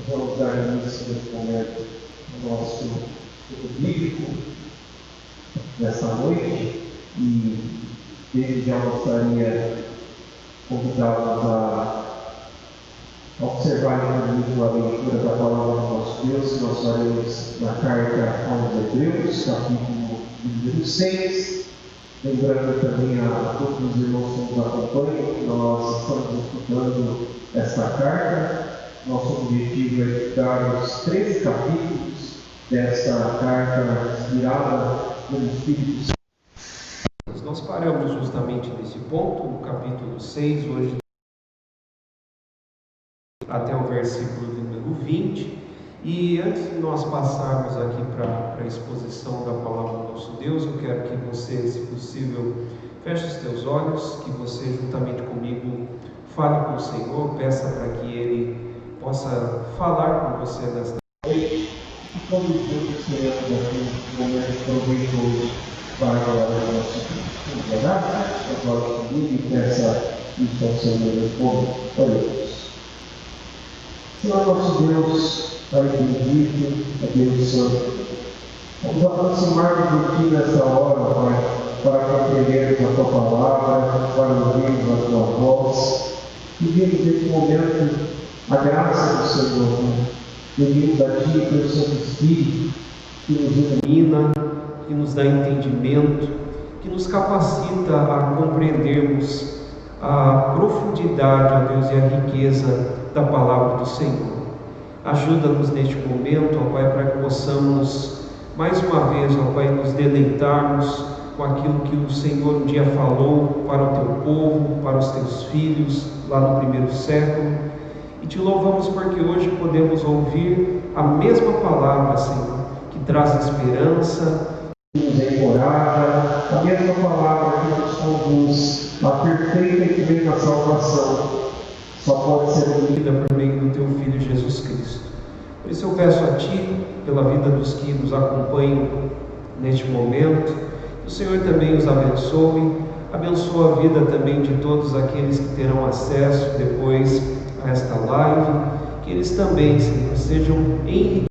Vamos dar início nesse momento ao nosso estudo bíblico nessa noite e desde já gostaria de convidá-los a observar comigo a leitura da palavra do nosso Deus, que nós faremos na carta aos Hebreus, capítulo número 6. Lembrando também a todos os irmãos que nos acompanham que nós estamos estudando esta carta. Nosso objetivo é estudar os 13 capítulos desta carta inspirada pelo Espírito Santo. Nós paramos justamente nesse ponto, no capítulo 6, hoje até o versículo número 20. E antes de nós passarmos aqui para a exposição da palavra do nosso Deus, eu quero que você, se possível, feche os teus olhos, que você juntamente comigo fale com o Senhor, peça para que Ele possa falar com você nesta noite. E como Deus tenha aqui um momento proveitoso para a glória do nosso Deus. Verdade? Agora comigo e peça isso ao Senhor povo. Oremos. Senhor nosso Deus, Pai bendito, é Deus Santo. Vamos aproximar-nos de Ti nessa hora, Pai, para compreendermos a Tua palavra, para ouvirmos a Tua voz. Pedimos nesse momento a graça do Senhor, Pai. Pedimos a Ti, Teu Santo Espírito, que nos ilumina, que nos dá entendimento, que nos capacita a compreendermos a profundidade, ó Deus, e a riqueza da palavra do Senhor. Ajuda-nos neste momento, ó Pai, para que possamos mais uma vez, ó Pai, nos deleitarmos com aquilo que o Senhor um dia falou para o Teu povo, para os Teus filhos, lá no primeiro século. E Te louvamos porque hoje podemos ouvir a mesma palavra, Senhor, que traz esperança, que nos encoraja, a mesma palavra que nos conduz à perfeita e plena salvação. Só pode ser ouvida por meio do Teu Filho Jesus Cristo. Por isso eu peço a Ti, pela vida dos que nos acompanham neste momento, que o Senhor também os abençoe, abençoa a vida também de todos aqueles que terão acesso depois a esta live, que eles também, Senhor, sejam enriquecidos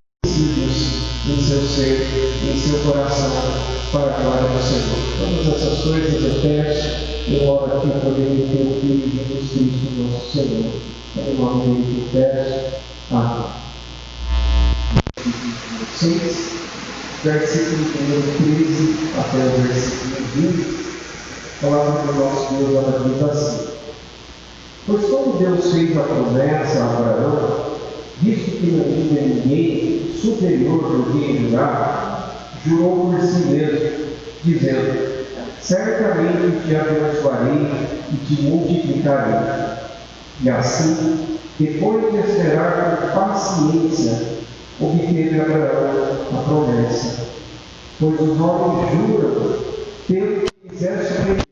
em seu ser, em seu coração, para a glória do Senhor. Todas essas coisas eu peço. Eu oro aqui por meio do Teu Filho Jesus Cristo, nosso Senhor. Em nome dele que eu peço. Amém. 6, versículo número 13 até o versículo 20. A palavra do nosso Deus ela diz assim: Pois quando Deus fez a promessa a Abraão, visto que não tinha ninguém superior do que ele jurar, jurou por si mesmo, dizendo: Certamente te abençoarei e te multiplicarei. E assim, depois de esperar com paciência, obteve Abraão a promessa. Pois os homens juram pelo que quiser superior,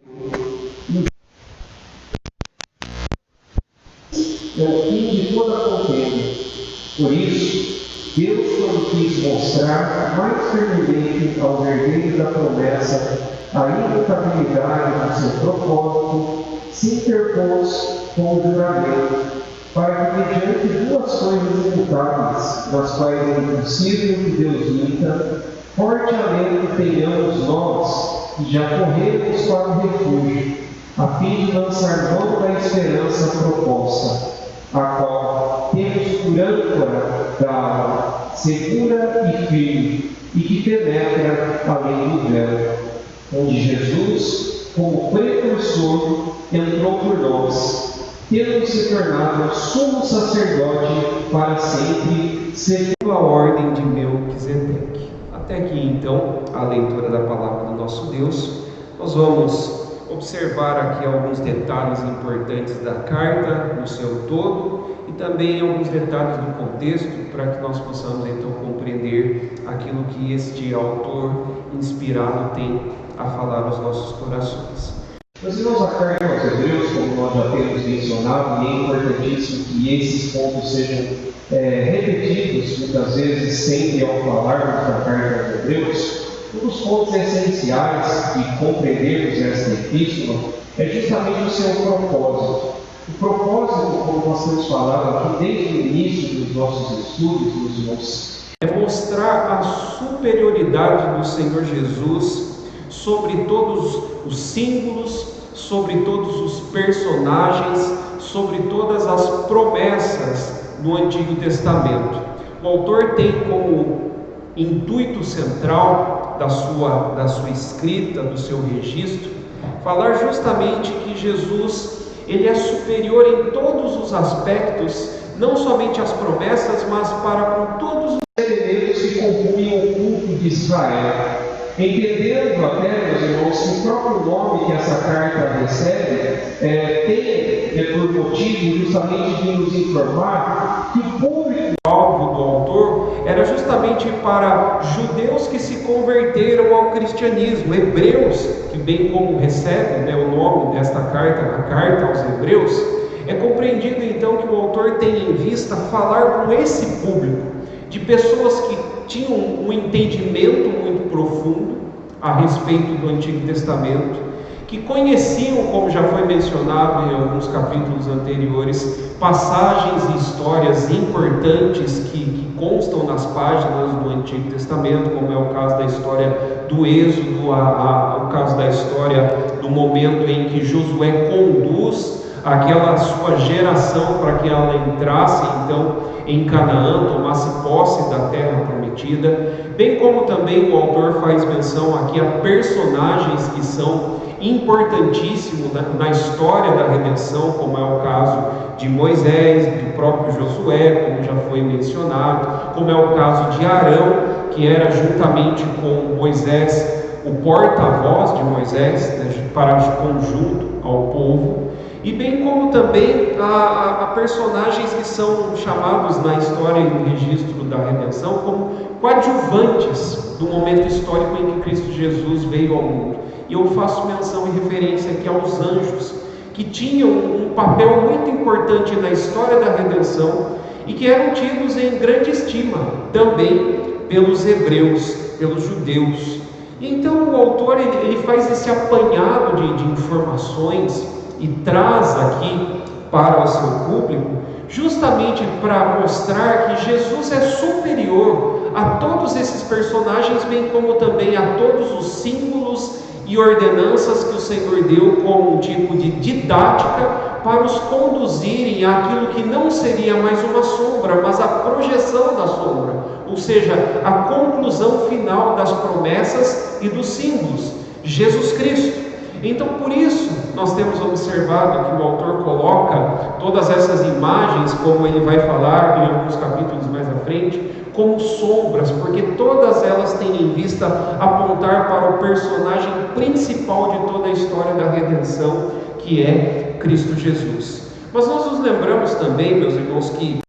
é o fim de toda contenda. Por isso, Deus, quando quis mostrar mais firmemente aos herdeiros da promessa a imutabilidade do seu propósito, se interpôs com o juramento, para que, mediante duas coisas imutáveis, nas quais é impossível que Deus minta, forte alento tenhamos nós, que já corremos para o refúgio, a fim de lançar mão da esperança proposta, a qual temos por âncora da alma, segura e firme, e que penetra além do véu, onde Jesus, como precursor, entrou por nós, tendo se tornado sumo sacerdote para sempre, segundo a ordem de Melquisedeque. Até aqui, então, a leitura da palavra do nosso Deus. Nós vamos observar aqui alguns detalhes importantes da carta no seu todo e também alguns detalhes do contexto para que nós possamos então compreender aquilo que este autor inspirado tem a falar aos nossos corações. Meus irmãos, a carta aos Hebreus, como nós já temos mencionado, e é importantíssimo que esses pontos sejam repetidos muitas vezes sempre ao falarmos da carta aos Hebreus. Um dos pontos essenciais de compreendermos esta epístola é justamente o seu propósito. O propósito, como nós temos falado aqui desde o início dos nossos estudos, meus irmãos, é mostrar a superioridade do Senhor Jesus sobre todos os símbolos, sobre todos os personagens, sobre todas as promessas no Antigo Testamento. O autor tem como intuito central da sua escrita, do seu registro, falar justamente que Jesus ele é superior em todos os aspectos, não somente as promessas, mas para com todos os elementos que compunham o culto de Israel. Entendendo até, meus irmãos, que o próprio nome que essa carta recebe tem por motivo justamente de nos informar que o público-alvo do autor era justamente para judeus que se converteram ao cristianismo, hebreus, que bem como recebe o nome desta carta, a carta aos hebreus, é compreendido então que o autor tem em vista falar com esse público, de pessoas que tinham um entendimento muito profundo a respeito do Antigo Testamento, que conheciam, como já foi mencionado em alguns capítulos anteriores, passagens e histórias importantes que constam nas páginas do Antigo Testamento, como é o caso da história do Êxodo, o caso da história do momento em que Josué conduz aquela sua geração para que ela entrasse então em Canaã, tomasse posse da terra prometida, bem como também o autor faz menção aqui a personagens que são importantíssimos na história da redenção, como é o caso de Moisés, do próprio Josué, como já foi mencionado, como é o caso de Arão, que era juntamente com Moisés o porta-voz de Moisés, para conjunto ao povo, e bem como também a personagens que são chamados na história e no registro da redenção como coadjuvantes do momento histórico em que Cristo Jesus veio ao mundo. E eu faço menção e referência aqui aos anjos, que tinham um papel muito importante na história da redenção e que eram tidos em grande estima também pelos hebreus, pelos judeus. Então o autor ele faz esse apanhado de informações e traz aqui para o seu público, justamente para mostrar que Jesus é superior a todos esses personagens, bem como também a todos os símbolos e ordenanças que o Senhor deu como um tipo de didática para os conduzirem àquilo que não seria mais uma sombra, mas a projeção da sombra, ou seja, a conclusão final das promessas e dos símbolos, Jesus Cristo. Então, por isso, nós temos observado que o autor coloca todas essas imagens, como ele vai falar em alguns capítulos mais à frente, como sombras, porque todas elas têm em vista apontar para o personagem principal de toda a história da redenção, que é Cristo Jesus. Mas nós nos lembramos também, meus irmãos, que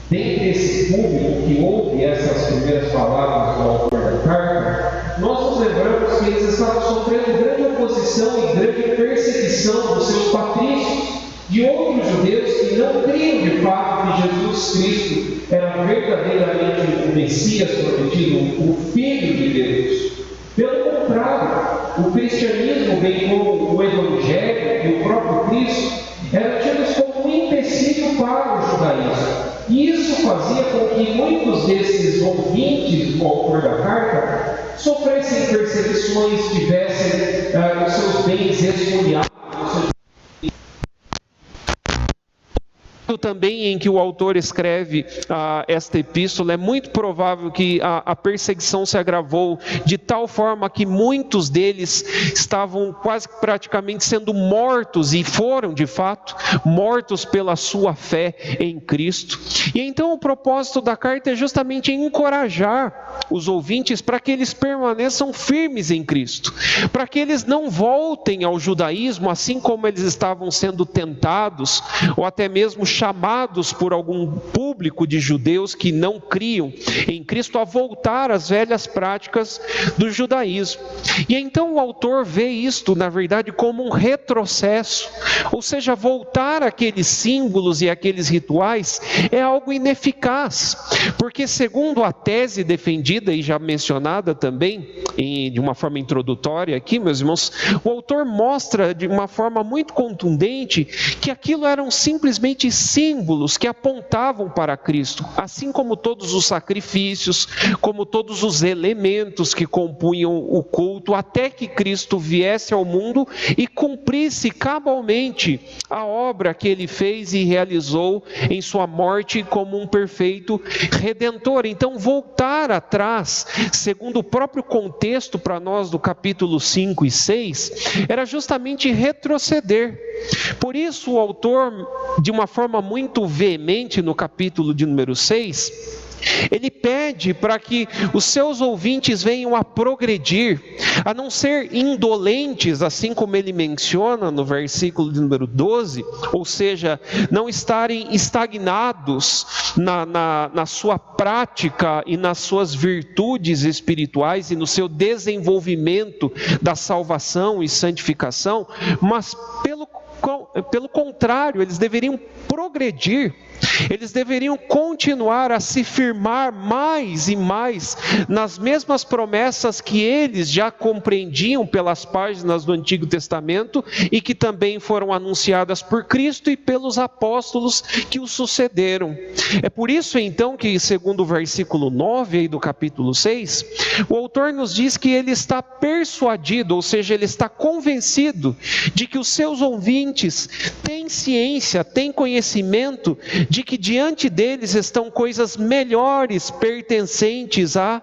dentro desse público que ouve essas primeiras palavras do autor da carta, nós nos lembramos que eles estavam sofrendo grande oposição e grande perseguição dos seus patrícios, de outros judeus que não criam de fato que Jesus Cristo era verdadeiramente o Messias prometido, o Filho de Deus. Pelo contrário, o cristianismo, bem como o Evangelho e o próprio Cristo, eram tidos como um empecilho para o judaísmo. E isso fazia com que muitos desses ouvintes do autor da carta sofressem perseguições, tivessem os seus bens expoliados. Também em que o autor escreve esta epístola, é muito provável que a perseguição se agravou de tal forma que muitos deles estavam quase praticamente sendo mortos, e foram de fato mortos pela sua fé em Cristo. E então o propósito da carta é justamente encorajar os ouvintes para que eles permaneçam firmes em Cristo, para que eles não voltem ao judaísmo, assim como eles estavam sendo tentados, ou até mesmo chamados chamados por algum público de judeus que não criam em Cristo a voltar às velhas práticas do judaísmo. E então o autor vê isto, na verdade, como um retrocesso, ou seja, voltar àqueles símbolos e àqueles rituais é algo ineficaz, porque segundo a tese defendida e já mencionada também, de uma forma introdutória aqui, meus irmãos, o autor mostra de uma forma muito contundente que aquilo eram simplesmente símbolos que apontavam para Cristo, assim como todos os sacrifícios, como todos os elementos que compunham o culto, até que Cristo viesse ao mundo e cumprisse cabalmente a obra que ele fez e realizou em sua morte como um perfeito redentor. Então, voltar atrás, segundo o próprio contexto para nós do capítulo 5 e 6, era justamente retroceder. Por isso o autor, de uma forma muito veemente no capítulo de número 6, ele pede para que os seus ouvintes venham a progredir, a não ser indolentes, assim como ele menciona no versículo de número 12, ou seja, não estarem estagnados na sua prática e nas suas virtudes espirituais e no seu desenvolvimento da salvação e santificação, mas pelo contrário, eles deveriam progredir, eles deveriam continuar a se firmar mais e mais nas mesmas promessas que eles já compreendiam pelas páginas do Antigo Testamento e que também foram anunciadas por Cristo e pelos apóstolos que o sucederam. É por isso então que, segundo o versículo 9 aí do capítulo 6, o autor nos diz que ele está persuadido, ou seja, ele está convencido de que os seus ouvintes têm ciência, têm conhecimento de que diante deles estão coisas melhores pertencentes à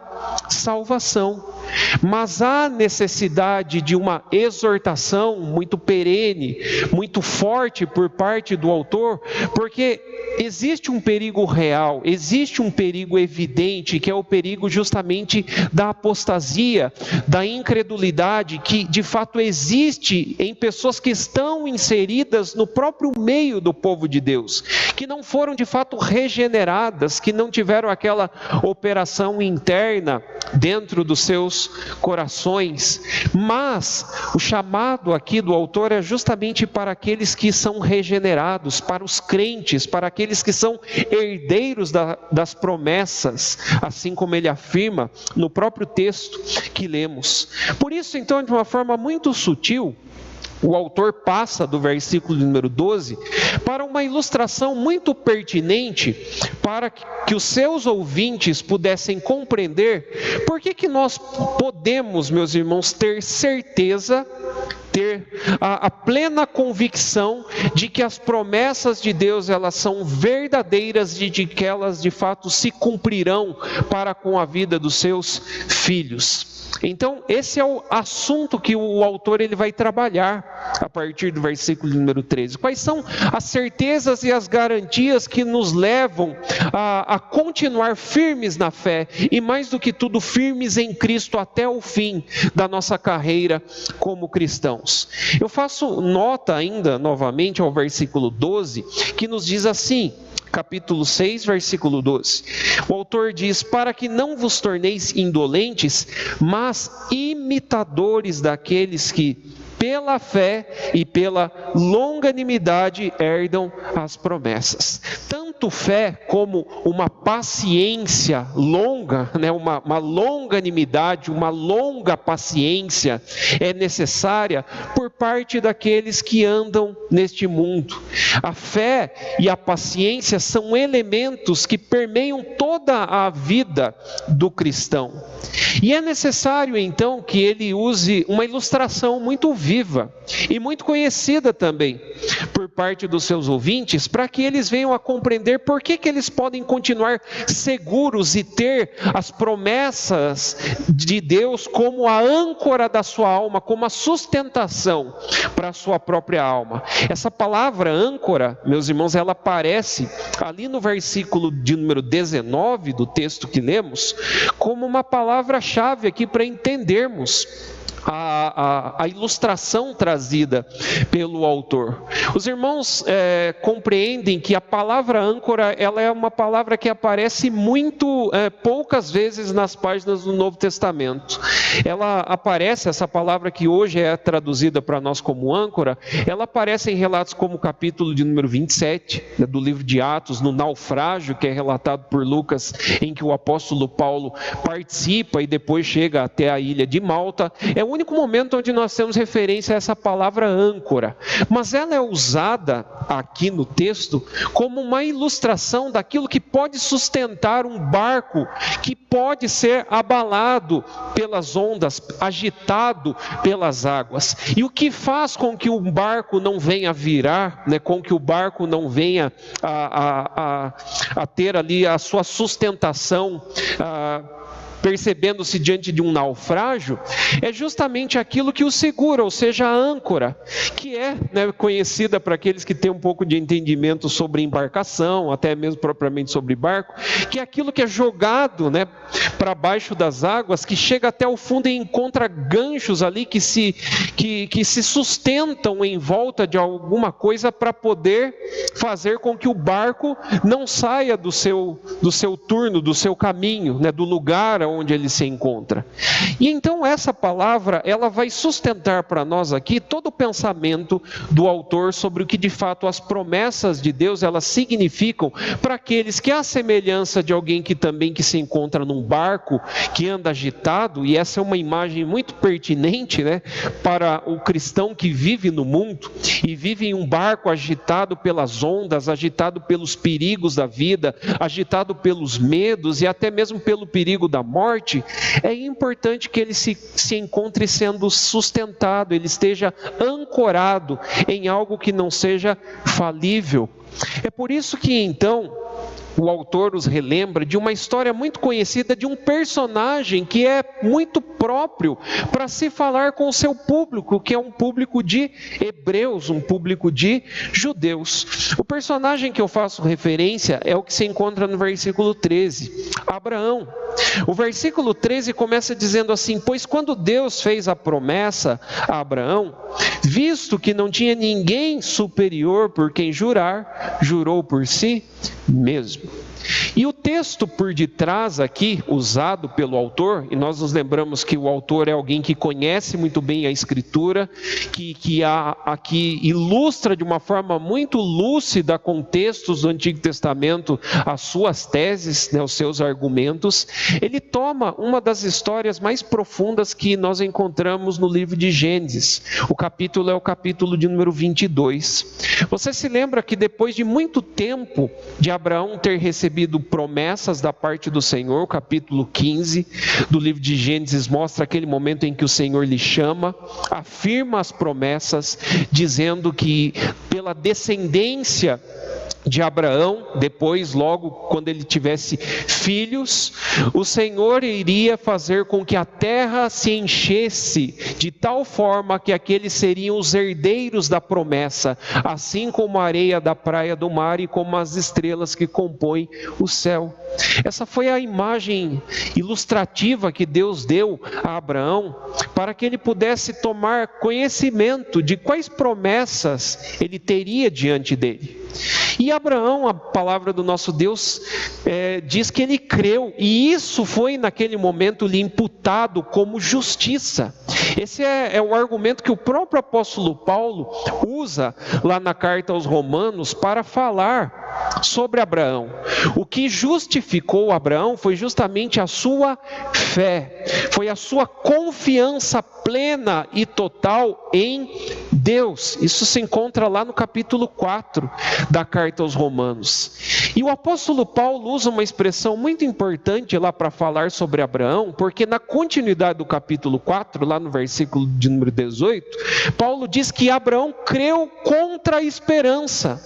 salvação. Mas há necessidade de uma exortação muito perene, muito forte por parte do autor, porque existe um perigo real, existe um perigo evidente, que é o perigo justamente da apostasia, da incredulidade, que de fato existe em pessoas que estão inseridas no próprio meio do povo de Deus, que não foram de fato regeneradas, que não tiveram aquela operação interna dentro dos seus corações. Mas o chamado aqui do autor é justamente para aqueles que são regenerados, para os crentes, para aqueles que são herdeiros das promessas, assim como ele afirma no próprio texto que lemos. Por isso, então, de uma forma muito sutil, o autor passa do versículo número 12 para uma ilustração muito pertinente para que os seus ouvintes pudessem compreender por que nós podemos, meus irmãos, ter certeza, ter a plena convicção de que as promessas de Deus elas são verdadeiras e de que elas de fato se cumprirão para com a vida dos seus filhos. Então, esse é o assunto que o autor ele vai trabalhar a partir do versículo número 13. Quais são as certezas e as garantias que nos levam a continuar firmes na fé e, mais do que tudo, firmes em Cristo até o fim da nossa carreira como cristãos? Eu faço nota ainda, novamente, ao versículo 12, que nos diz assim, capítulo 6, versículo 12. O autor diz: para que não vos torneis indolentes, mas imitadores daqueles que, pela fé e pela longanimidade, herdam as promessas. Tanto fé como uma paciência longa, uma longanimidade, uma longa paciência é necessária por parte daqueles que andam neste mundo. A fé e a paciência são elementos que permeiam toda a vida do cristão. E é necessário então que ele use uma ilustração muito viva e muito conhecida também por parte dos seus ouvintes, para que eles venham a compreender por que eles podem continuar seguros e ter as promessas de Deus como a âncora da sua alma, como a sustentação para a sua própria alma. Essa palavra âncora, meus irmãos, ela aparece ali no versículo de número 19 do texto que lemos, como uma palavra-chave aqui para entendermos a ilustração trazida pelo autor. Os irmãos compreendem que a palavra âncora, ela é uma palavra que aparece muito poucas vezes nas páginas do Novo Testamento. Ela aparece, essa palavra que hoje é traduzida para nós como âncora, ela aparece em relatos como o capítulo de número 27, do livro de Atos, no naufrágio que é relatado por Lucas, em que o apóstolo Paulo participa e depois chega até a ilha de Malta. É o único momento onde nós temos referência a essa palavra âncora, mas ela é usada aqui no texto como uma ilustração daquilo que pode sustentar um barco que pode ser abalado pelas ondas, agitado pelas águas. E o que faz com que o barco não venha virar, com que o barco não venha a ter ali a sua sustentação, percebendo-se diante de um naufrágio, é justamente aquilo que o segura, ou seja, a âncora, que é conhecida para aqueles que têm um pouco de entendimento sobre embarcação, até mesmo propriamente sobre barco, que é aquilo que é jogado para baixo das águas, que chega até o fundo e encontra ganchos ali que se sustentam em volta de alguma coisa para poder fazer com que o barco não saia do seu turno, do seu caminho, do lugar onde ele se encontra. E então essa palavra, ela vai sustentar para nós aqui todo o pensamento do autor sobre o que de fato as promessas de Deus, elas significam para aqueles que, à semelhança de alguém que se encontra num barco, que anda agitado, e essa é uma imagem muito pertinente, para o cristão que vive no mundo, e vive em um barco agitado pelas ondas, agitado pelos perigos da vida, agitado pelos medos e até mesmo pelo perigo da morte. É importante que ele se encontre sendo sustentado, ele esteja ancorado em algo que não seja falível. É por isso que então o autor nos relembra de uma história muito conhecida de um personagem que é muito próprio para se falar com o seu público, que é um público de hebreus, um público de judeus. O personagem que eu faço referência é o que se encontra no versículo 13, Abraão. O versículo 13 começa dizendo assim: pois quando Deus fez a promessa a Abraão, visto que não tinha ninguém superior por quem jurar, jurou por si mesmo. E o texto por detrás aqui, usado pelo autor, e nós nos lembramos que o autor é alguém que conhece muito bem a Escritura, que aqui ilustra de uma forma muito lúcida contextos do Antigo Testamento, as suas teses, os seus argumentos. Ele toma uma das histórias mais profundas que nós encontramos no livro de Gênesis. O capítulo é o capítulo de número 22. Você se lembra que depois de muito tempo de Abraão ter recebido promessas da parte do Senhor, o capítulo 15 do livro de Gênesis mostra aquele momento em que o Senhor lhe chama, afirma as promessas, dizendo que pela descendência de Abraão, depois, logo quando ele tivesse filhos, o Senhor iria fazer com que a terra se enchesse de tal forma que aqueles seriam os herdeiros da promessa, assim como a areia da praia do mar e como as estrelas que compõem o céu. Essa foi a imagem ilustrativa que Deus deu a Abraão para que ele pudesse tomar conhecimento de quais promessas ele teria diante dele. E Abraão, a palavra do nosso Deus, diz que ele creu, e isso foi naquele momento lhe imputado como justiça. Esse é o argumento que o próprio apóstolo Paulo usa lá na carta aos Romanos para falar sobre Abraão. O que justificou Abraão foi justamente a sua fé, foi a sua confiança plena e total em Deus. Isso se encontra lá no capítulo 4 da carta aos Romanos. E o apóstolo Paulo usa uma expressão muito importante lá para falar sobre Abraão, porque na continuidade do capítulo 4, lá no versículo de número 18, Paulo diz que Abraão creu contra a esperança.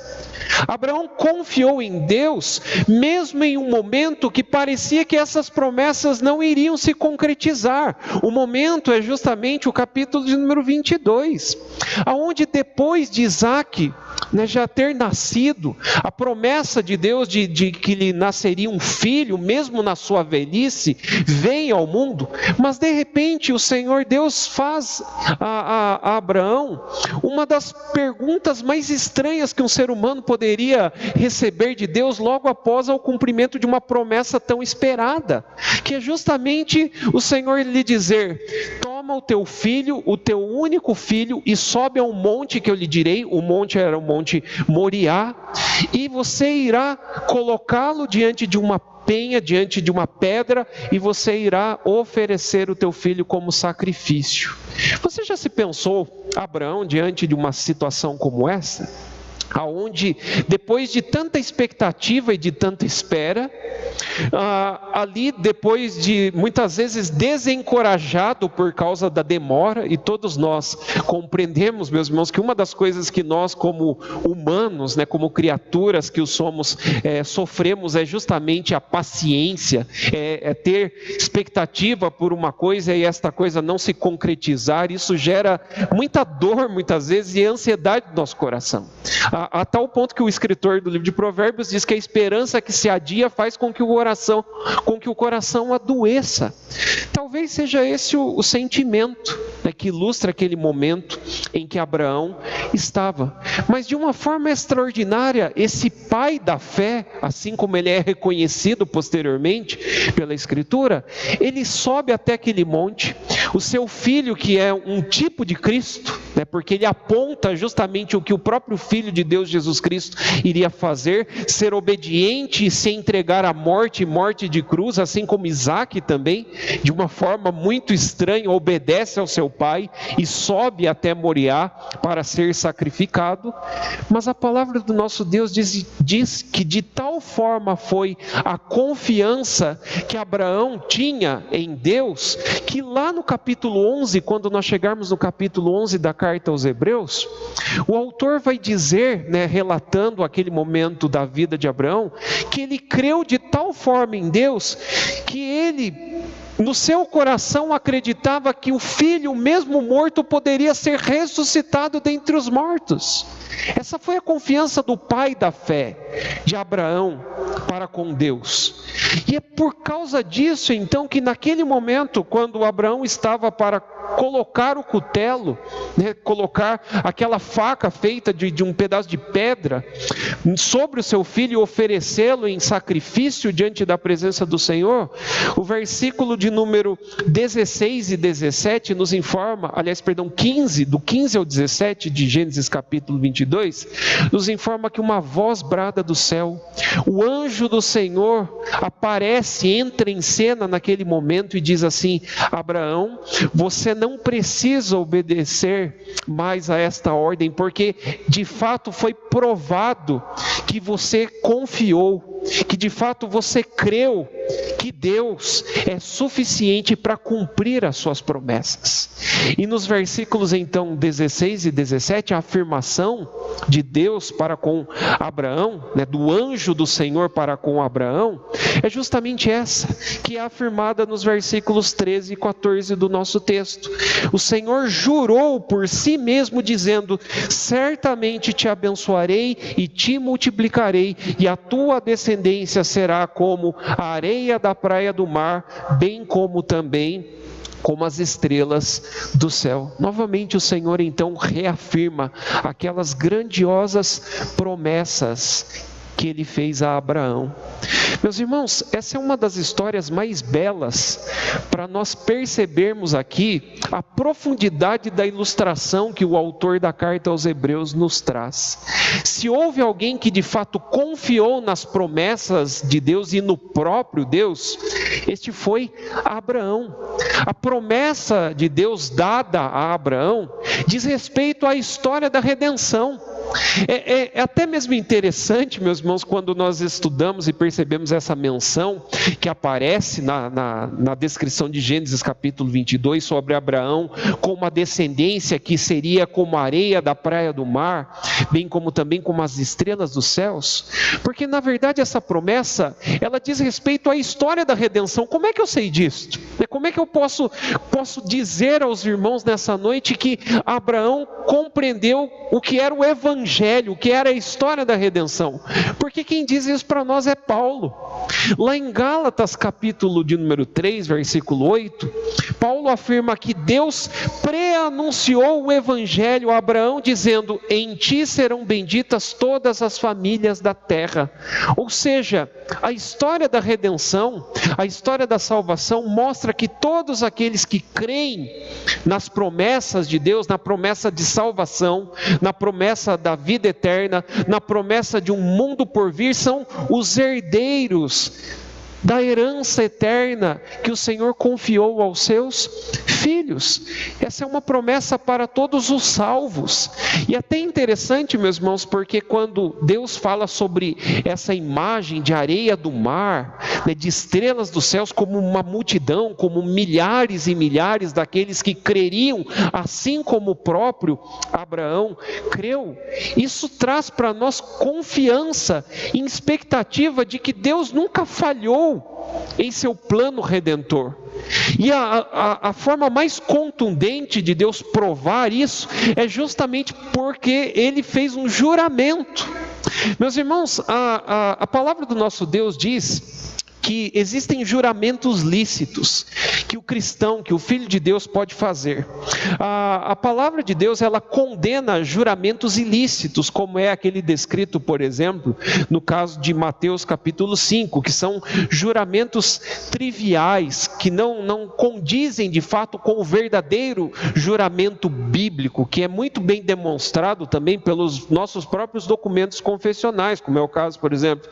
Abraão confiou em Deus, mesmo em um momento que parecia que essas promessas não iriam se concretizar, um momento momento é justamente o capítulo de número 22, aonde depois de Isaac, né, já ter nascido, a promessa de Deus de que lhe nasceria um filho, mesmo na sua velhice, vem ao mundo, mas de repente o Senhor Deus faz a Abraão uma das perguntas mais estranhas que um ser humano poderia receber de Deus logo após o cumprimento de uma promessa tão esperada, que é justamente o Senhor lhe dizer: toma o teu filho, o teu único filho, e sobe a um monte que eu lhe direi. O monte era o monte Moriá, e você irá colocá-lo diante de uma penha, diante de uma pedra, e você irá oferecer o teu filho como sacrifício. Você já se pensou, Abraão, diante de uma situação como essa, aonde depois de tanta expectativa e de tanta espera, ali depois de muitas vezes desencorajado por causa da demora, e todos nós compreendemos, meus irmãos, que uma das coisas que nós como humanos, né, como criaturas que o somos, sofremos é justamente a paciência, é ter expectativa por uma coisa e esta coisa não se concretizar. Isso gera muita dor muitas vezes e ansiedade no nosso coração. A tal ponto que o escritor do livro de Provérbios diz que a esperança que se adia faz com que o coração adoeça. Talvez seja esse o sentimento, né, que ilustra aquele momento em que Abraão estava. Mas de uma forma extraordinária, esse pai da fé, assim como ele é reconhecido posteriormente pela Escritura, ele sobe até aquele monte. O seu filho, que é um tipo de Cristo, né, porque ele aponta justamente o que o próprio Filho de Deus, Jesus Cristo, iria fazer: ser obediente e se entregar à morte de cruz, assim como Isaac também, de uma forma muito estranha, obedece ao seu pai e sobe até Moriá para ser sacrificado. Mas a palavra do nosso Deus diz que de tal forma foi a confiança que Abraão tinha em Deus, que lá no capítulo 11, quando nós chegarmos no capítulo 11 da carta aos Hebreus, o autor vai dizer, né, relatando aquele momento da vida de Abraão, que ele creu de tal forma em Deus, que ele, no seu coração, acreditava que o filho, mesmo morto, poderia ser ressuscitado dentre os mortos. Essa foi a confiança do pai da fé, de Abraão, para com Deus. E é por causa disso, então, que naquele momento, quando Abraão estava para colocar o cutelo, né, colocar aquela faca feita de um pedaço de pedra sobre o seu filho e oferecê-lo em sacrifício diante da presença do Senhor, o versículo de número 16 e 17 nos informa, 15, do 15 ao 17 de Gênesis capítulo 22, nos informa que uma voz brada do céu, o anjo do Senhor aparece, entra em cena naquele momento e diz assim: Abraão, você não precisa obedecer mais a esta ordem, porque de fato foi provado que você confiou, que de fato você creu que Deus é suficiente para cumprir as suas promessas. E nos versículos então 16 e 17, a afirmação de Deus para com Abraão, né, do anjo do Senhor para com Abraão, é justamente essa, que é afirmada nos versículos 13 e 14 do nosso texto. O Senhor jurou por si mesmo, dizendo: certamente te abençoarei e te multiplicarei, e a tua descendência será como a areia da praia do mar, bem como também como as estrelas do céu. Novamente o Senhor então reafirma aquelas grandiosas promessas que ele fez a Abraão. Meus irmãos, essa é uma das histórias mais belas para nós percebermos aqui a profundidade da ilustração que o autor da carta aos Hebreus nos traz. Se houve alguém que de fato confiou nas promessas de Deus e no próprio Deus, este foi Abraão. A promessa de Deus dada a Abraão diz respeito à história da redenção. É até mesmo interessante, meus irmãos, quando nós estudamos e percebemos essa menção que aparece na descrição de Gênesis capítulo 22 sobre Abraão com uma descendência que seria como a areia da praia do mar, bem como também como as estrelas dos céus, porque na verdade essa promessa, ela diz respeito à história da redenção. Como é que eu sei disso? Como é que eu posso dizer aos irmãos nessa noite que Abraão compreendeu o que era o Evangelho, o que era a história da redenção? Porque quem diz isso para nós é Paulo. Lá em Gálatas capítulo de número 3, versículo 8, Paulo afirma que Deus pré-anunciou o Evangelho a Abraão, dizendo: em ti serão benditas todas as famílias da terra. Ou seja, a história da redenção, a história da salvação mostra que todos aqueles que creem nas promessas de Deus, na promessa de salvação, na promessa da vida eterna, na promessa de um mundo por vir, são os herdeiros da herança eterna que o Senhor confiou aos seus filhos. Essa é uma promessa para todos os salvos. E até interessante, meus irmãos, porque quando Deus fala sobre essa imagem de areia do mar, de estrelas dos céus, como uma multidão, como milhares e milhares daqueles que creriam, assim como o próprio Abraão creu, isso traz para nós confiança e expectativa de que Deus nunca falhou em seu plano redentor. E a forma mais contundente de Deus provar isso é justamente porque Ele fez um juramento. Meus irmãos, a palavra do nosso Deus diz que existem juramentos lícitos que o cristão, que o filho de Deus pode fazer. A palavra de Deus, ela condena juramentos ilícitos, como é aquele descrito, por exemplo, no caso de Mateus capítulo 5, que são juramentos triviais, que não condizem de fato com o verdadeiro juramento bíblico, que é muito bem demonstrado também pelos nossos próprios documentos confessionais, como é o caso, por exemplo,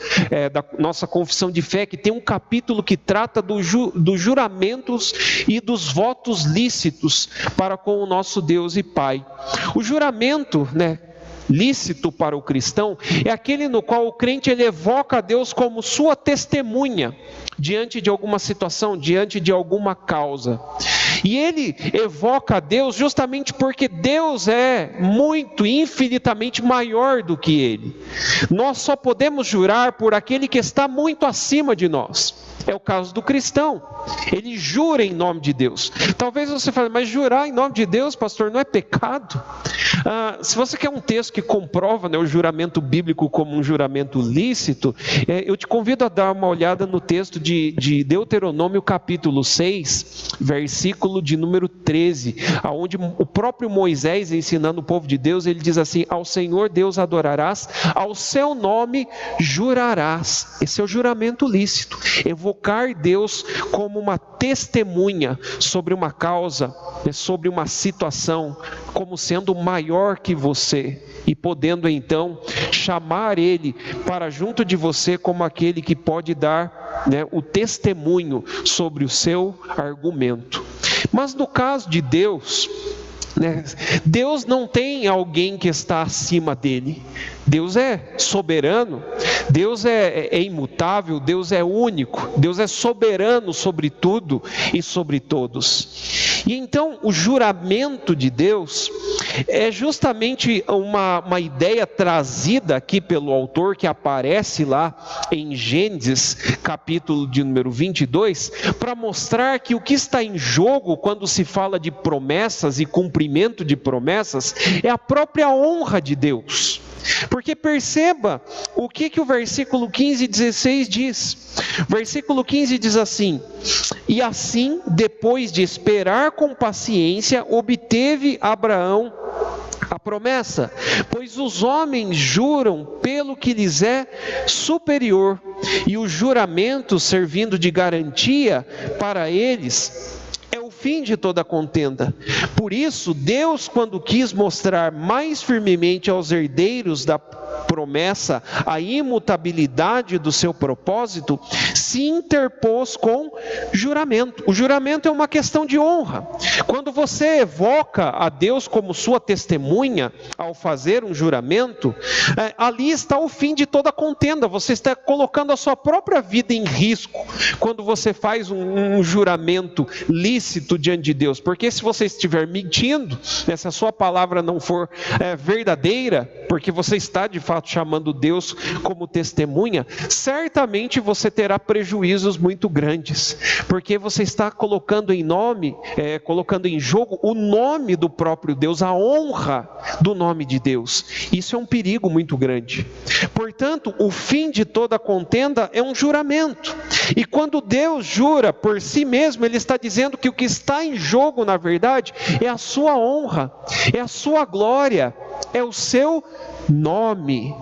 da nossa confissão de fé, que tem um capítulo que trata dos juramentos e dos votos lícitos para com o nosso Deus e Pai. O juramento, lícito para o cristão é aquele no qual o crente ele evoca a Deus como sua testemunha diante de alguma situação, diante de alguma causa. E ele evoca a Deus justamente porque Deus é muito, infinitamente maior do que ele. Nós só podemos jurar por aquele que está muito acima de nós. É o caso do cristão. Ele jura em nome de Deus. Talvez você fale, mas jurar em nome de Deus, pastor, não é pecado? Se você quer um texto que comprova o juramento bíblico como um juramento lícito, eu te convido a dar uma olhada no texto de Deuteronômio capítulo 6, versículo de número 13, onde o próprio Moisés, ensinando o povo de Deus, ele diz assim: ao Senhor Deus adorarás, ao seu nome jurarás. Esse é o juramento lícito, evocar Deus como uma testemunha sobre uma causa, sobre uma situação, como sendo maior que você, e podendo então chamar Ele para junto de você como aquele que pode dar o testemunho sobre o seu argumento. Mas no caso de Deus, Deus não tem alguém que está acima dele. Deus é soberano, Deus é imutável, Deus é único, Deus é soberano sobre tudo e sobre todos. E então o juramento de Deus é justamente uma ideia trazida aqui pelo autor, que aparece lá em Gênesis capítulo de número 22, para mostrar que o que está em jogo quando se fala de promessas e cumprimento de promessas é a própria honra de Deus. Porque perceba o que o versículo 15 e 16 diz. Versículo 15 diz assim: e assim, depois de esperar com paciência, obteve Abraão a promessa, pois os homens juram pelo que lhes é superior, e o juramento servindo de garantia para eles fim de toda contenda. Por isso, Deus, quando quis mostrar mais firmemente aos herdeiros da promessa, a imutabilidade do seu propósito, se interpôs com juramento. O juramento é uma questão de honra. Quando você evoca a Deus como sua testemunha ao fazer um juramento, ali está o fim de toda contenda. Você está colocando a sua própria vida em risco quando você faz um juramento lícito diante de Deus, porque se você estiver mentindo, se a sua palavra não for verdadeira, porque você está de fato chamando Deus como testemunha, certamente você terá prejuízos muito grandes, porque você está colocando em jogo o nome do próprio Deus, a honra do nome de Deus. Isso é um perigo muito grande. Portanto, o fim de toda contenda é um juramento. E quando Deus jura por si mesmo, Ele está dizendo que o que está em jogo, na verdade, é a sua honra, é a sua glória, é o seu nome.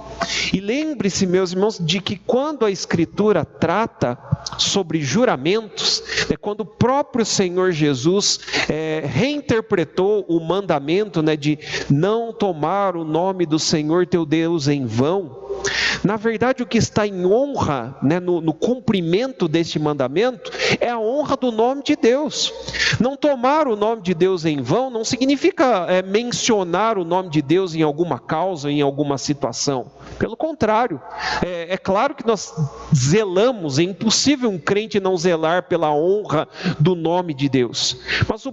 E lembre-se, meus irmãos, de que quando a Escritura trata sobre juramentos, quando o próprio Senhor Jesus reinterpretou o mandamento de não tomar o nome do Senhor teu Deus em vão, na verdade o que está em honra, no cumprimento deste mandamento, é a honra do nome de Deus. Não tomar o nome de Deus em vão não significa mencionar o nome de Deus em alguma causa, em alguma situação. Pelo contrário, é claro que nós zelamos, é impossível um crente não zelar pela honra do nome de Deus. Mas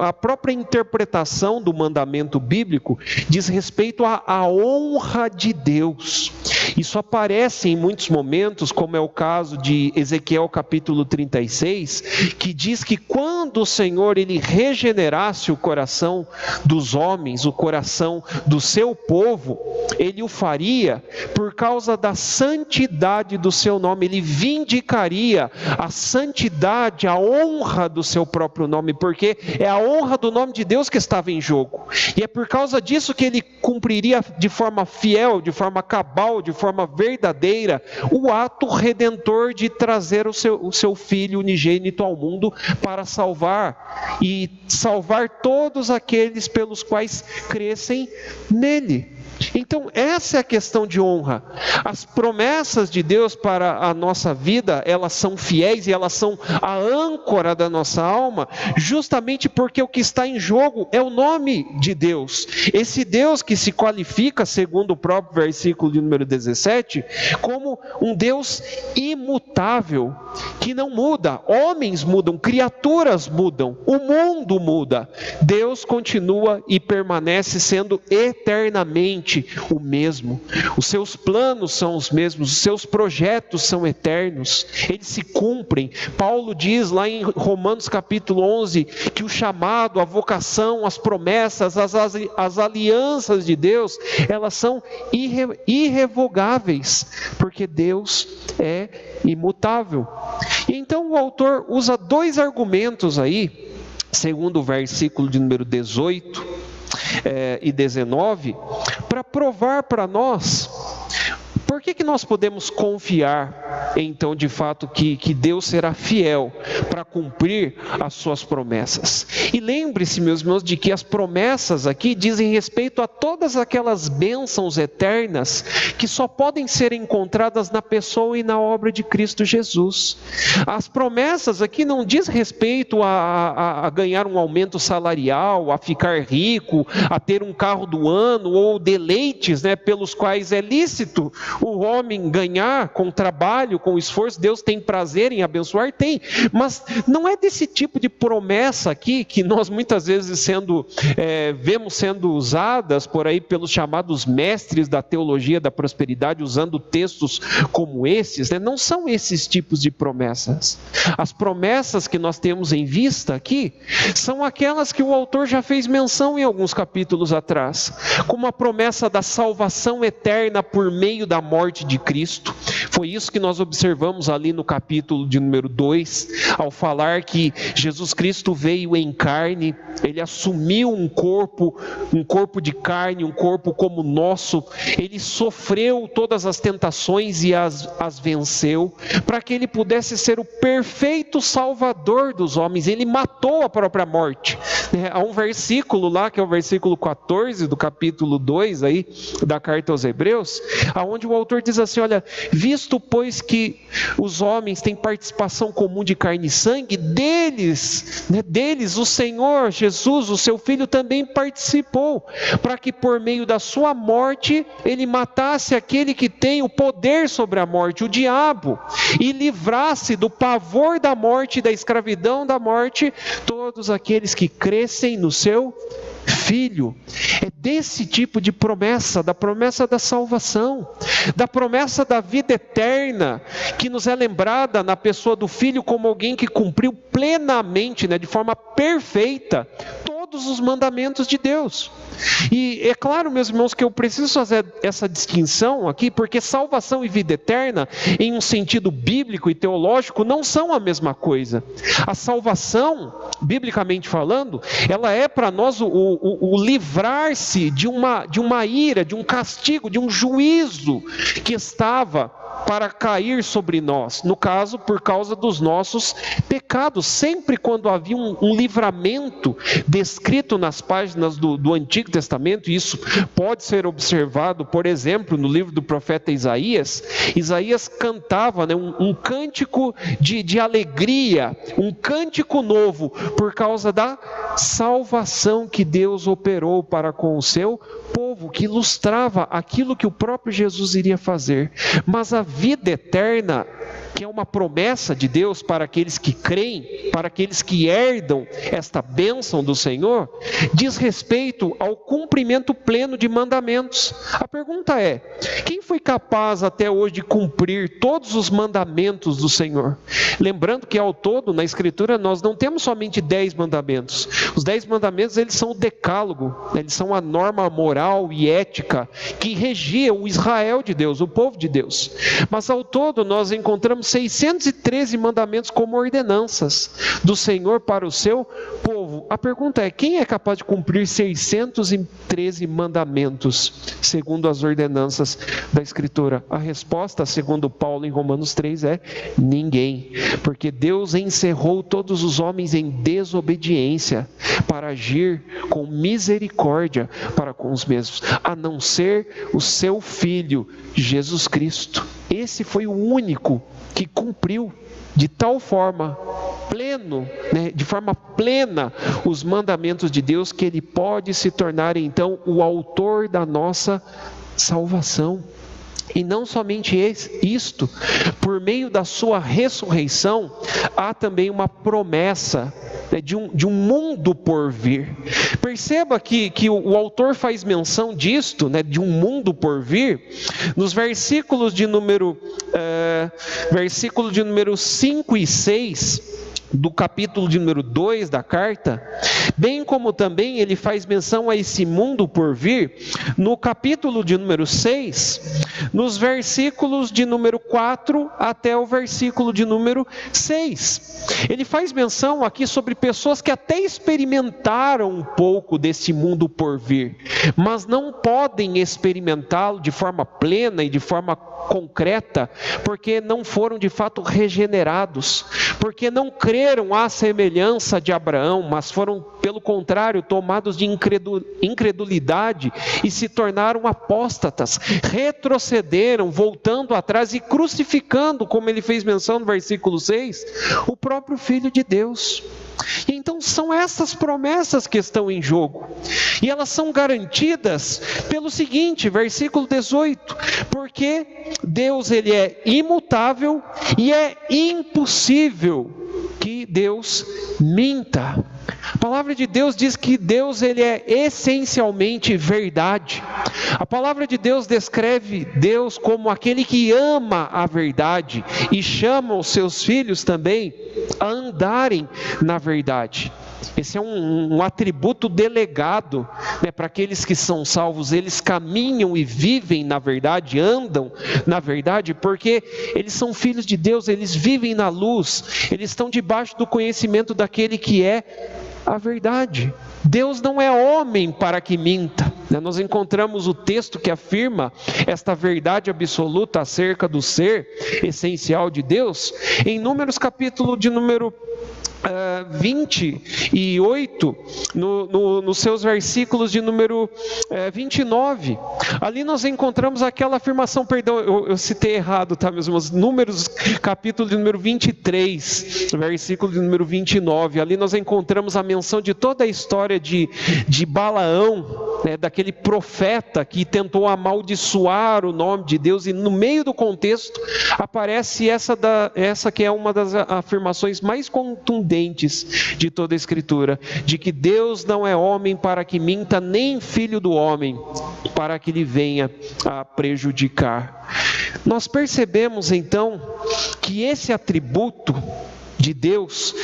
a própria interpretação do mandamento bíblico diz respeito à honra de Deus. Isso aparece em muitos momentos, como é o caso de Ezequiel capítulo 36, que diz que quando o Senhor ele regenerasse o coração dos homens, o coração do seu povo, Ele o faria por causa da santidade do seu nome. Ele vindicaria a santidade, a honra do seu próprio nome, porque é a honra do nome de Deus que estava em jogo. E é por causa disso que Ele cumpriria de forma fiel, de forma cabal, de forma verdadeira, o ato redentor de trazer o seu Filho unigênito ao mundo para salvar todos aqueles pelos quais crescem nele. Então essa é a questão de honra. As promessas de Deus para a nossa vida, elas são fiéis e elas são a âncora da nossa alma, justamente porque o que está em jogo é o nome de Deus. Esse Deus que se qualifica, segundo o próprio versículo de número 17, como um Deus imutável, que não muda. Homens mudam, criaturas mudam, o mundo muda. Deus continua e permanece sendo eternamente o mesmo. Os seus planos são os mesmos, os seus projetos são eternos, eles se cumprem. Paulo diz lá em Romanos capítulo 11 que o chamado, a vocação, as promessas, as alianças de Deus, elas são irrevogáveis, porque Deus é imutável. E então o autor usa dois argumentos aí, segundo o versículo de número 18 e 19, para provar para nós por que nós podemos confiar, então, de fato, que Deus será fiel para cumprir as suas promessas. E lembre-se, meus irmãos, de que as promessas aqui dizem respeito a todas aquelas bênçãos eternas que só podem ser encontradas na pessoa e na obra de Cristo Jesus. As promessas aqui não diz respeito a ganhar um aumento salarial, a ficar rico, a ter um carro do ano, ou deleites, pelos quais é lícito o homem ganhar com trabalho, com esforço. Deus tem prazer em abençoar? Tem, mas não é desse tipo de promessa aqui que nós muitas vezes vemos sendo usadas por aí pelos chamados mestres da teologia da prosperidade, usando textos como esses, Não são esses tipos de promessas. As promessas que nós temos em vista aqui são aquelas que o autor já fez menção em alguns capítulos atrás, como a promessa da salvação eterna por meio da morte de Cristo. Foi isso que nós observamos ali no capítulo de número 2, ao falar que Jesus Cristo veio em carne, Ele assumiu um corpo de carne, um corpo como o nosso, Ele sofreu todas as tentações e as venceu, para que Ele pudesse ser o perfeito Salvador dos homens. Ele matou a própria morte, Há um versículo lá, que é o versículo 14 do capítulo 2 aí, da carta aos Hebreus, onde o autor diz assim: olha, visto pois que os homens têm participação comum de carne e sangue, deles o Senhor Jesus, o seu Filho, também participou, para que por meio da sua morte ele matasse aquele que tem o poder sobre a morte, o diabo, e livrasse do pavor da morte e da escravidão da morte todos aqueles que crescem no seu Filho. É desse tipo de promessa, da promessa da salvação, da promessa da vida eterna, que nos é lembrada na pessoa do Filho como alguém que cumpriu plenamente, de forma perfeita, todos os mandamentos de Deus. E é claro, meus irmãos, que eu preciso fazer essa distinção aqui, porque salvação e vida eterna, em um sentido bíblico e teológico, não são a mesma coisa. A salvação, biblicamente falando, ela é para nós o livrar-se de uma ira, de um castigo, de um juízo que estava para cair sobre nós, no caso, por causa dos nossos pecados. Sempre quando havia um livramento descrito nas páginas do Antigo Testamento, e isso pode ser observado, por exemplo, no livro do profeta Isaías. Isaías cantava um cântico de alegria, um cântico novo, por causa da salvação que Deus operou para com o seu povo, que ilustrava aquilo que o próprio Jesus iria fazer. Mas a vida eterna, que é uma promessa de Deus para aqueles que creem, para aqueles que herdam esta bênção do Senhor, diz respeito ao cumprimento pleno de mandamentos. A pergunta é: quem foi capaz até hoje de cumprir todos os mandamentos do Senhor? Lembrando que ao todo, na Escritura, nós não temos somente 10 mandamentos. Os 10 mandamentos, eles são o decálogo, eles são a norma moral e ética que regia o Israel de Deus, o povo de Deus. Mas ao todo, nós encontramos 613 mandamentos como ordenanças do Senhor para o seu povo. A pergunta é: quem é capaz de cumprir 613 mandamentos segundo as ordenanças da Escritura? A resposta, segundo Paulo em Romanos 3, é ninguém, porque Deus encerrou todos os homens em desobediência para agir com misericórdia para com os mesmos, a não ser o seu Filho, Jesus Cristo. Esse foi o único que cumpriu de tal forma, de forma plena, os mandamentos de Deus, que ele pode se tornar então o autor da nossa salvação. E não somente isto, por meio da sua ressurreição, há também uma promessa de um mundo por vir. Perceba que o autor faz menção disto, de um mundo por vir, nos versículos de número 5 e 6, do capítulo de número 2 da carta, bem como também ele faz menção a esse mundo por vir, no capítulo de número 6, nos versículos de número 4 até o versículo de número 6. Ele faz menção aqui sobre pessoas que até experimentaram um pouco desse mundo por vir, mas não podem experimentá-lo de forma plena e de forma concreta, porque não foram de fato regenerados, porque não creram à semelhança de Abraão, mas foram, pelo contrário, tomados de incredulidade e se tornaram apóstatas, retrocederam, voltando atrás e crucificando, como ele fez menção no versículo 6, o próprio Filho de Deus. E então são essas promessas que estão em jogo, e elas são garantidas pelo seguinte, versículo 18: porque Deus, ele é imutável e é impossível que Deus minta. A palavra de Deus diz que Deus, ele é essencialmente verdade. A palavra de Deus descreve Deus como aquele que ama a verdade e chama os seus filhos também a andarem na verdade. Esse é um atributo delegado, para aqueles que são salvos. Eles caminham e vivem na verdade, andam na verdade, porque eles são filhos de Deus, eles vivem na luz, eles estão debaixo do conhecimento daquele que é a verdade. Deus não é homem para que minta. Nós encontramos o texto que afirma esta verdade absoluta acerca do ser essencial de Deus em Números capítulo de número 28, nos seus versículos de número 29, ali nós encontramos aquela afirmação, perdão, eu citei errado, tá, meus irmãos? Números, capítulo de número 23, versículo de número 29, ali nós encontramos a menção de toda a história de Balaão, né, daquele profeta que tentou amaldiçoar o nome de Deus, e no meio do contexto aparece essa que é uma das afirmações mais contundentes de toda a Escritura, de que Deus não é homem para que minta, nem filho do homem para que lhe venha a prejudicar. Nós percebemos então que esse atributo de Deus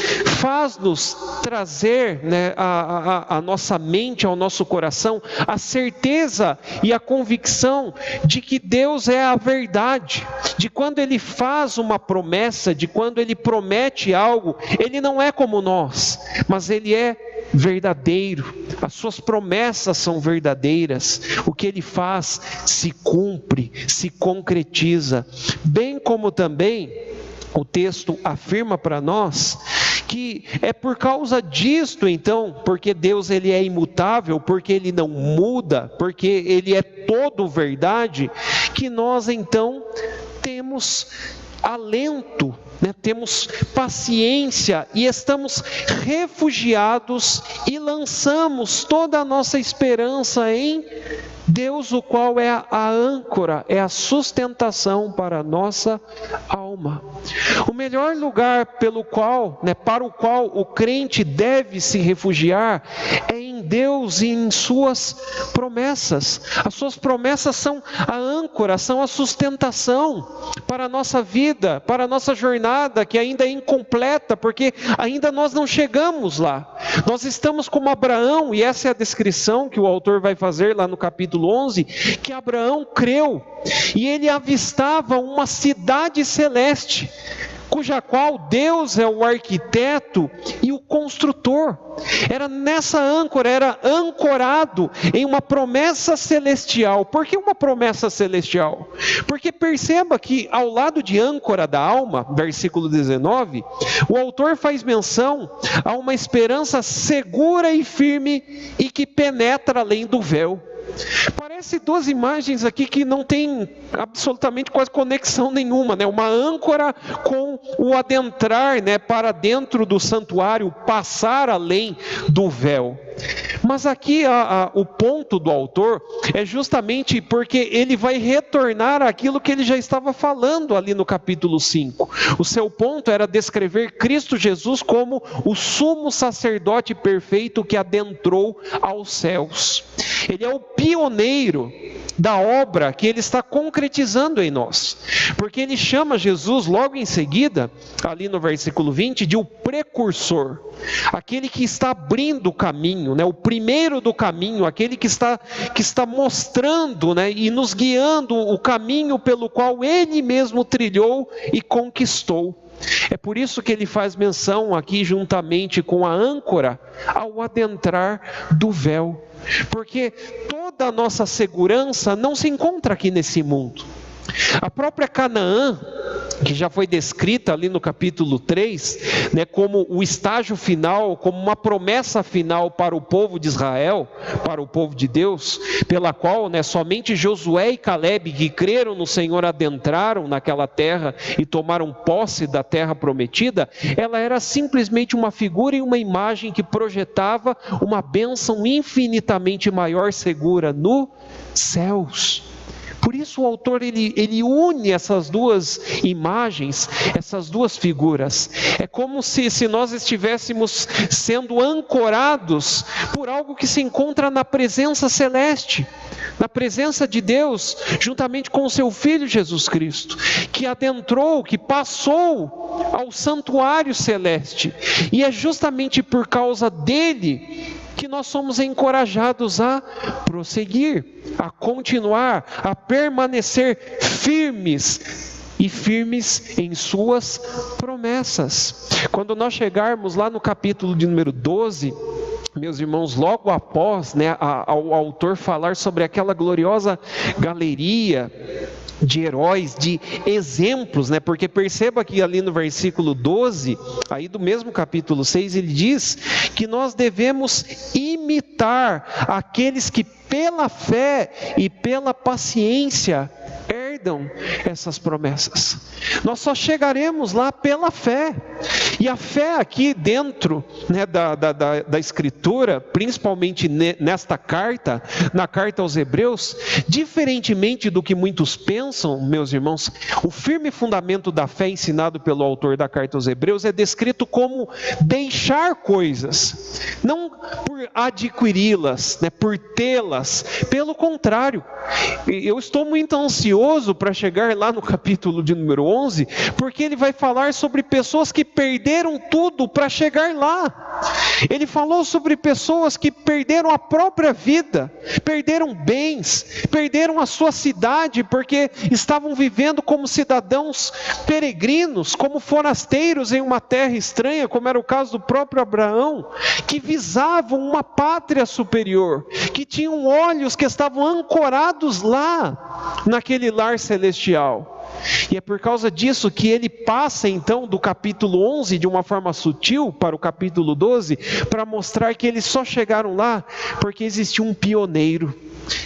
faz-nos trazer, né, a nossa mente, ao nosso coração, a certeza e a convicção de que Deus é a verdade, de quando Ele faz uma promessa, de quando Ele promete algo, Ele não é como nós, mas Ele é verdadeiro, as suas promessas são verdadeiras, o que Ele faz se cumpre, se concretiza, bem como também o texto afirma para nós que é por causa disto, então, porque Deus ele é imutável, porque Ele não muda, porque Ele é todo verdade, que nós então temos alento, né? Temos paciência e estamos refugiados e lançamos toda a nossa esperança em Deus, o qual é a âncora, é a sustentação para a nossa alma. O melhor lugar para o qual o crente deve se refugiar é em Deus e em suas promessas. As suas promessas são a âncora, são a sustentação para a nossa vida, para a nossa jornada, que ainda é incompleta, porque ainda nós não chegamos lá. Nós estamos como Abraão, e essa é a descrição que o autor vai fazer lá no capítulo 11, que Abraão creu, e ele avistava uma cidade celeste, cuja qual Deus é o arquiteto e o construtor. Era nessa âncora, era ancorado em uma promessa celestial. Por que uma promessa celestial? Porque perceba que ao lado de âncora da alma, versículo 19, o autor faz menção a uma esperança segura e firme e que penetra além do véu. Parece duas imagens aqui que não tem absolutamente quase conexão nenhuma, né? Uma âncora com o adentrar, né, para dentro do santuário, passar além do véu. Mas aqui o ponto do autor é justamente porque ele vai retornar àquilo que ele já estava falando ali no capítulo 5. O seu ponto era descrever Cristo Jesus como o sumo sacerdote perfeito que adentrou aos céus. Ele é o pioneiro da obra que ele está concretizando em nós, porque ele chama Jesus logo em seguida, ali no versículo 20, de o precursor, aquele que está abrindo o caminho, né? O primeiro do caminho, aquele que está mostrando, né, e nos guiando o caminho pelo qual ele mesmo trilhou e conquistou. É por isso que ele faz menção aqui, juntamente com a âncora, ao adentrar do véu, porque toda a nossa segurança não se encontra aqui nesse mundo. A própria Canaã, que já foi descrita ali no capítulo 3, né, como o estágio final, como uma promessa final para o povo de Israel, para o povo de Deus, pela qual, né, somente Josué e Calebe, que creram no Senhor, adentraram naquela terra e tomaram posse da terra prometida. Ela era simplesmente uma figura e uma imagem que projetava uma bênção infinitamente maior, segura nos céus. Por isso o autor ele une essas duas imagens, essas duas figuras. É como se nós estivéssemos sendo ancorados por algo que se encontra na presença celeste, na presença de Deus, juntamente com o seu Filho Jesus Cristo, que adentrou, que passou ao santuário celeste. E é justamente por causa dele que nós somos encorajados a prosseguir, a continuar, a permanecer firmes em suas promessas. Quando nós chegarmos lá no capítulo de número 12, meus irmãos, logo após, né, ao autor falar sobre aquela gloriosa galeria de heróis, de exemplos, né? Porque perceba que ali no versículo 12, aí do mesmo capítulo 6, ele diz que nós devemos imitar aqueles que pela fé e pela paciência herdam essas promessas. Nós só chegaremos lá pela fé. E a fé aqui dentro, né, da Escritura, principalmente nesta carta, na carta aos Hebreus, diferentemente do que muitos pensam, meus irmãos, o firme fundamento da fé ensinado pelo autor da carta aos Hebreus é descrito como deixar coisas, não por adquiri-las, né, por tê-las. Pelo contrário, eu estou muito ansioso para chegar lá no capítulo de número 11, porque ele vai falar sobre pessoas que perderam tudo para chegar lá. Ele falou sobre pessoas que perderam a própria vida, perderam bens, perderam a sua cidade, porque estavam vivendo como cidadãos peregrinos, como forasteiros em uma terra estranha, como era o caso do próprio Abraão, que visavam uma pátria superior, que tinham olhos que estavam ancorados lá, naquele lar celestial. E é por causa disso que ele passa então do capítulo 11 de uma forma sutil para o capítulo 12, para mostrar que eles só chegaram lá porque existia um pioneiro,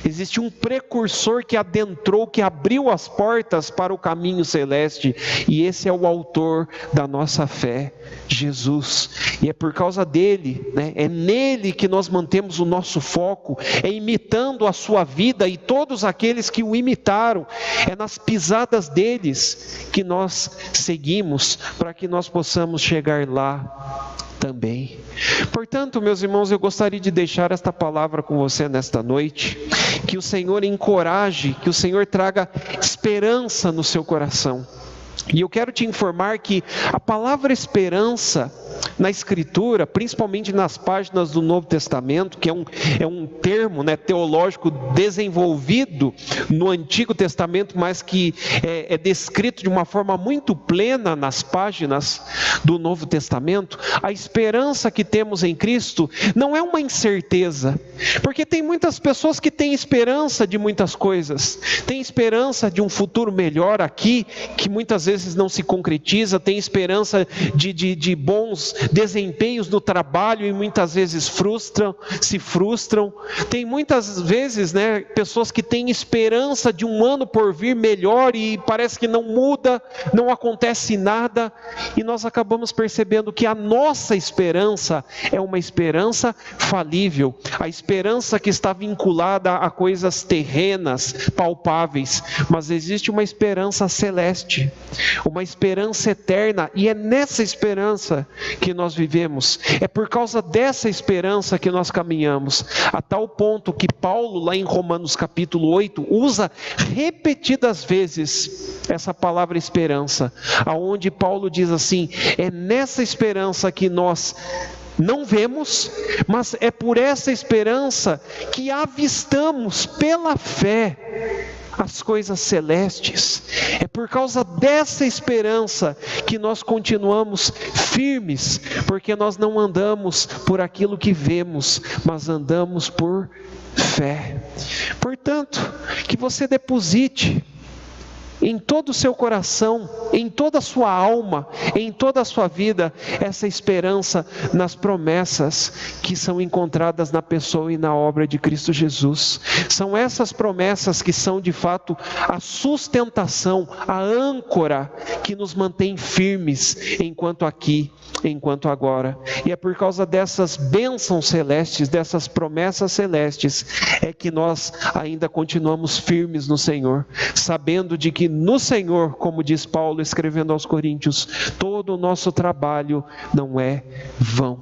existe um precursor que adentrou, que abriu as portas para o caminho celeste, e esse é o autor da nossa fé, Jesus. E é por causa dele, né, é nele que nós mantemos o nosso foco, é imitando a sua vida e todos aqueles que o imitaram, é nas pisadas deles que nós seguimos, para que nós possamos chegar lá também. Portanto, meus irmãos, eu gostaria de deixar esta palavra com você nesta noite, que o Senhor encoraje, que o Senhor traga esperança no seu coração. E eu quero te informar que a palavra esperança na Escritura, principalmente nas páginas do Novo Testamento, que é um termo, né, teológico desenvolvido no Antigo Testamento, mas que é descrito de uma forma muito plena nas páginas do Novo Testamento. A esperança que temos em Cristo não é uma incerteza, porque tem muitas pessoas que têm esperança de muitas coisas, têm esperança de um futuro melhor aqui, que muitas vezes não se concretiza, tem esperança de bons desempenhos no trabalho e muitas vezes se frustram. Tem muitas vezes, né, pessoas que têm esperança de um ano por vir melhor e parece que não muda, não acontece nada, e nós acabamos percebendo que a nossa esperança é uma esperança falível, a esperança que está vinculada a coisas terrenas, palpáveis, mas existe uma esperança celeste, uma esperança eterna, e é nessa esperança que nós vivemos, é por causa dessa esperança que nós caminhamos, a tal ponto que Paulo, lá em Romanos capítulo 8, usa repetidas vezes essa palavra esperança, aonde Paulo diz assim: é nessa esperança que nós não vemos, mas é por essa esperança que avistamos pela fé as coisas celestes. É por causa dessa esperança que nós continuamos firmes, porque nós não andamos por aquilo que vemos, mas andamos por fé. Portanto, que você deposite em todo o seu coração, em toda a sua alma, em toda a sua vida, essa esperança nas promessas que são encontradas na pessoa e na obra de Cristo Jesus. São essas promessas que são de fato a sustentação, a âncora que nos mantém firmes enquanto aqui, enquanto agora. E é por causa dessas bênçãos celestes, dessas promessas celestes, é que nós ainda continuamos firmes no Senhor, sabendo de que no Senhor, como diz Paulo escrevendo aos Coríntios, todo o nosso trabalho não é vão.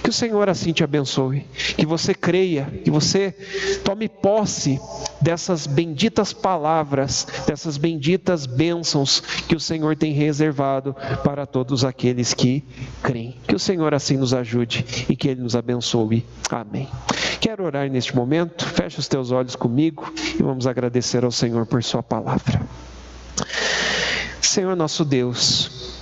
Que o Senhor assim te abençoe, que você creia, que você tome posse dessas benditas palavras, dessas benditas bênçãos que o Senhor tem reservado para todos aqueles que creem. Que o Senhor assim nos ajude e que Ele nos abençoe. Amém. Quero orar neste momento, feche os teus olhos comigo e vamos agradecer ao Senhor por sua palavra. Senhor nosso Deus,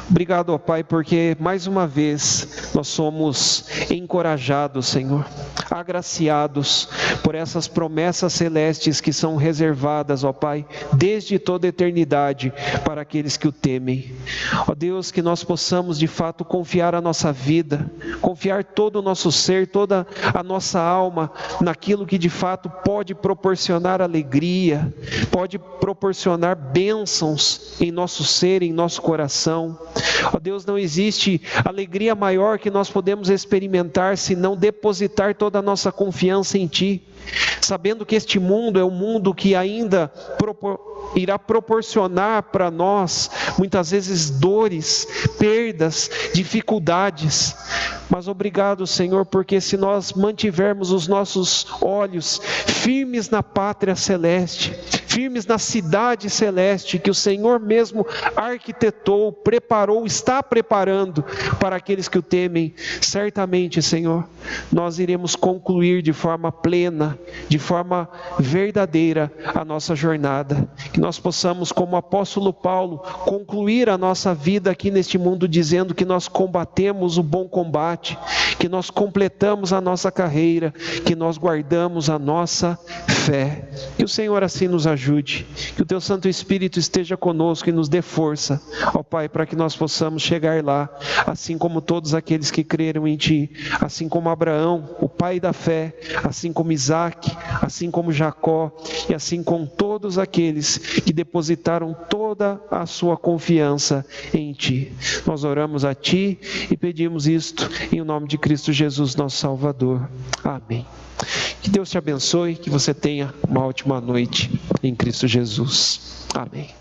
obrigado, ó Pai, porque mais uma vez nós somos encorajados, Senhor, agraciados por essas promessas celestes que são reservadas, ó Pai, desde toda a eternidade para aqueles que o temem. Ó Deus, que nós possamos de fato confiar a nossa vida, confiar todo o nosso ser, toda a nossa alma naquilo que de fato pode proporcionar alegria, pode proporcionar bênçãos em nosso ser, em nosso coração. Ó Deus, não existe alegria maior que nós podemos experimentar se não depositar toda a nossa confiança em Ti, sabendo que este mundo é um mundo que ainda irá proporcionar para nós muitas vezes dores, perdas, dificuldades. Mas obrigado, Senhor, porque se nós mantivermos os nossos olhos firmes na pátria celeste, firmes na cidade celeste que o Senhor mesmo arquitetou, preparou, está preparando para aqueles que o temem, certamente, Senhor, nós iremos concluir de forma plena, de forma verdadeira a nossa jornada. Que nós possamos, como o apóstolo Paulo, concluir a nossa vida aqui neste mundo dizendo que nós combatemos o bom combate, que nós completamos a nossa carreira, que nós guardamos a nossa fé. Que o Senhor assim nos ajude, que o Teu Santo Espírito esteja conosco e nos dê força, ó Pai, para que nós possamos chegar lá, assim como todos aqueles que creram em Ti, assim como Abraão, o pai da fé, assim como Isaac, assim como Jacó, e assim com todos aqueles que depositaram toda a sua confiança em Ti. Nós oramos a Ti e pedimos isto em nome de Cristo Jesus, nosso Salvador. Amém. Que Deus te abençoe, que você tenha uma ótima noite em Cristo Jesus. Amém.